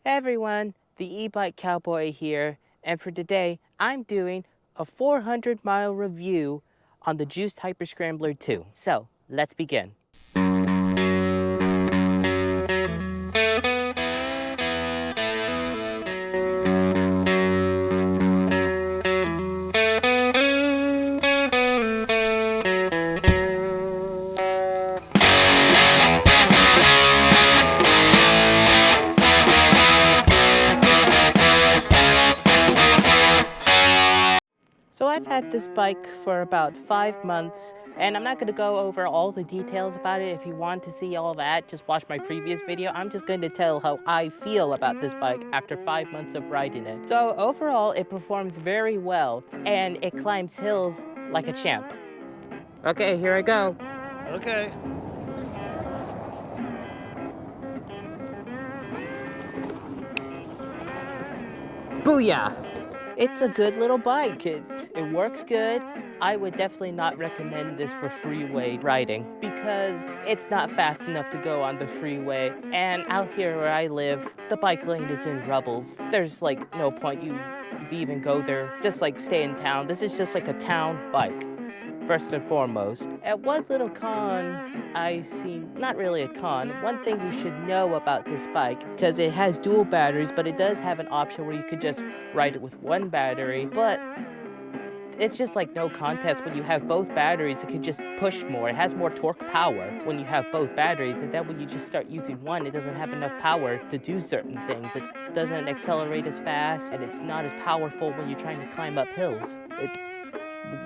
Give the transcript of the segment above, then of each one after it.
Hey everyone, the e-bike cowboy here, and for today I'm doing a 400-mile review on the Juiced Hyperscrambler 2. So let's begin. So I've had this bike for about 5 months, and I'm not going to go over all the details about it. If you want to see all that, just watch my previous video. I'm just going to tell how I feel about this bike after 5 months of riding it. So overall, it performs very well, and it climbs hills like a champ. Okay, here I go. Okay. Booyah! It's a good little bike. It works good. I would definitely not recommend this for freeway riding because it's not fast enough to go on the freeway. And out here where I live, the bike lane is in rubbles. There's like no point you to even go there. Just like stay in town. This is just like a town bike. First and foremost. And one little con I see, not really a con, one thing you should know about this bike, because it has dual batteries, but it does have an option where you could just ride it with one battery, but it's just like no contest. When you have both batteries, it can just push more. It has more torque power when you have both batteries, and then when you just start using one, it doesn't have enough power to do certain things. It doesn't accelerate as fast, and it's not as powerful when you're trying to climb up hills. It's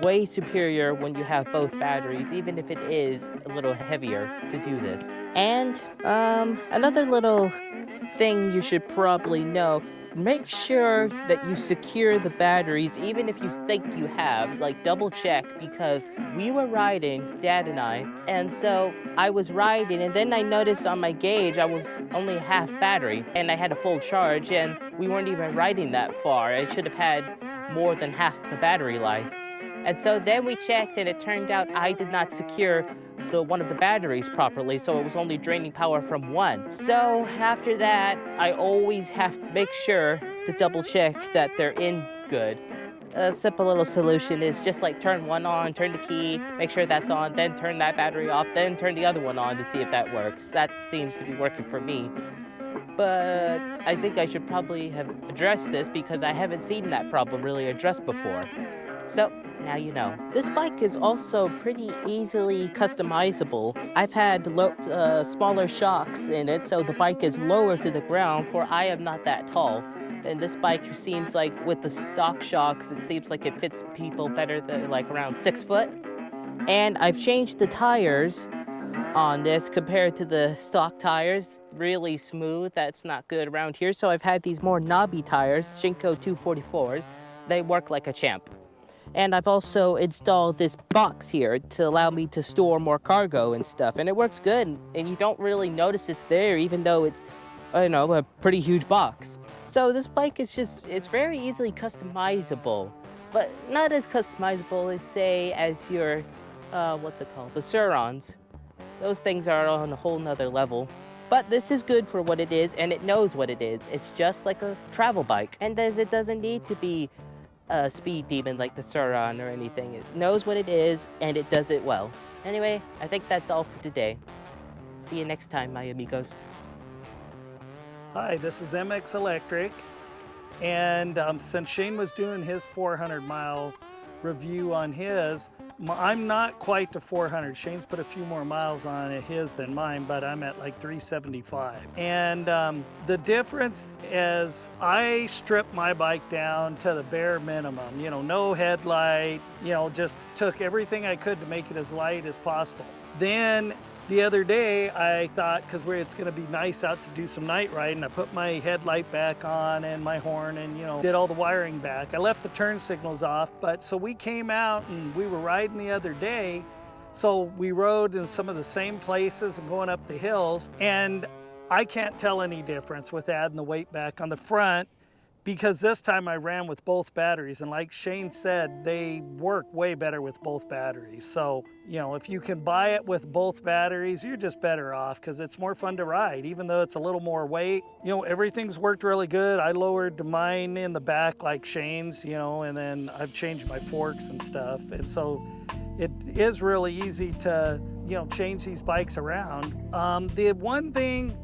way superior when you have both batteries, even if it is a little heavier to do this. And another little thing you should probably know, make sure that you secure the batteries even if you think you have. Like, double check, because we were riding, Dad and I, and so I was riding, and then I noticed on my gauge I was only half battery, and I had a full charge, and we weren't even riding that far. I should have had more than half the battery life. And so then we checked, and it turned out I did not secure one of the batteries properly, so it was only draining power from one. So after that, I always have to make sure to double check that they're in good. A simple little solution is just like turn one on, turn the key, make sure that's on, then turn that battery off, then turn the other one on to see if that works. That seems to be working for me. But I think I should probably have addressed this because I haven't seen that problem really addressed before. So now you know. This bike is also pretty easily customizable. I've had smaller shocks in it, so the bike is lower to the ground, for I am not that tall. And this bike seems like, with the stock shocks, it seems like it fits people better than like around 6 foot. And I've changed the tires on this compared to the stock tires. Really smooth. That's not good around here. So I've had these more knobby tires, Shinko 244s. They work like a champ. And I've also installed this box here to allow me to store more cargo and stuff. And it works good, and you don't really notice it's there, even though it's, a pretty huge box. So this bike is it's very easily customizable, but not as customizable as, say, as your, what's it called? The Surons. Those things are on a whole nother level. But this is good for what it is, and it knows what it is. It's just like a travel bike. And it doesn't need to be a speed demon like the Suron or anything. It knows what it is, and it does it well. Anyway, I think that's all for today. See you next time, my amigos. Hi, this is MX Electric, and since Shane was doing his 400-mile review on his, I'm not quite to 400. Shane's put a few more miles on his than mine, but I'm at like 375. And the difference is I stripped my bike down to the bare minimum. No headlight, just took everything I could to make it as light as possible. Then the other day, I thought, because it's going to be nice out to do some night riding, I put my headlight back on and my horn and, did all the wiring back. I left the turn signals off, but so we came out and we were riding the other day. So we rode in some of the same places and going up the hills, and I can't tell any difference with adding the weight back on the front, because this time I ran with both batteries, and like Shane said, they work way better with both batteries. So, you know, if you can buy it with both batteries, you're just better off because it's more fun to ride, even though it's a little more weight. You know, everything's worked really good. I lowered mine in the back like Shane's, you know, and then I've changed my forks and stuff. And so it is really easy to, you know, change these bikes around. The one thing,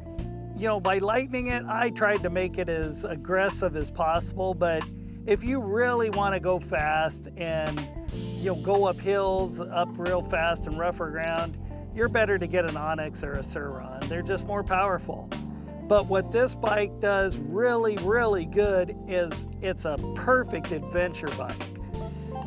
you know, by lightening it, I tried to make it as aggressive as possible, but if you really want to go fast and, you know, go up hills, up real fast and rougher ground, you're better to get an Onyx or a Sur-Ron. They're just more powerful. But what this bike does really, really good is it's a perfect adventure bike.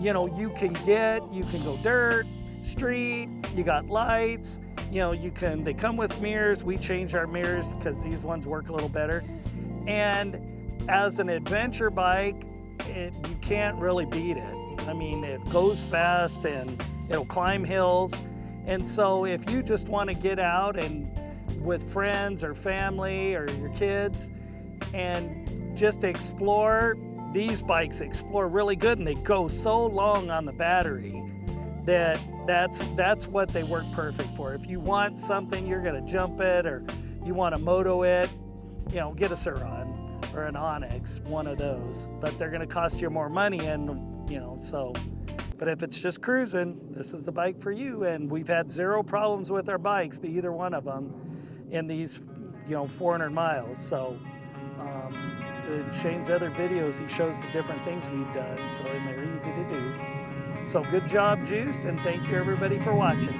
You know, you can go dirt, street, you got lights, you know, they come with mirrors. We changed our mirrors because these ones work a little better. And as an adventure bike, you can't really beat it. I mean, it goes fast and it'll climb hills. And so if you just want to get out and with friends or family or your kids and just explore, these bikes explore really good, and they go so long on the battery that's what they work perfect for. If you want something, you're going to jump it, or you want to moto it, you know, get a Sur-Ron or an Onyx, one of those. But they're going to cost you more money, and you know, so. But if it's just cruising, this is the bike for you. And we've had zero problems with our bikes, but either one of them, in these, you know, 400 miles. So in Shane's other videos, he shows the different things we've done, so and they're easy to do. So good job, Juiced, and thank you everybody for watching.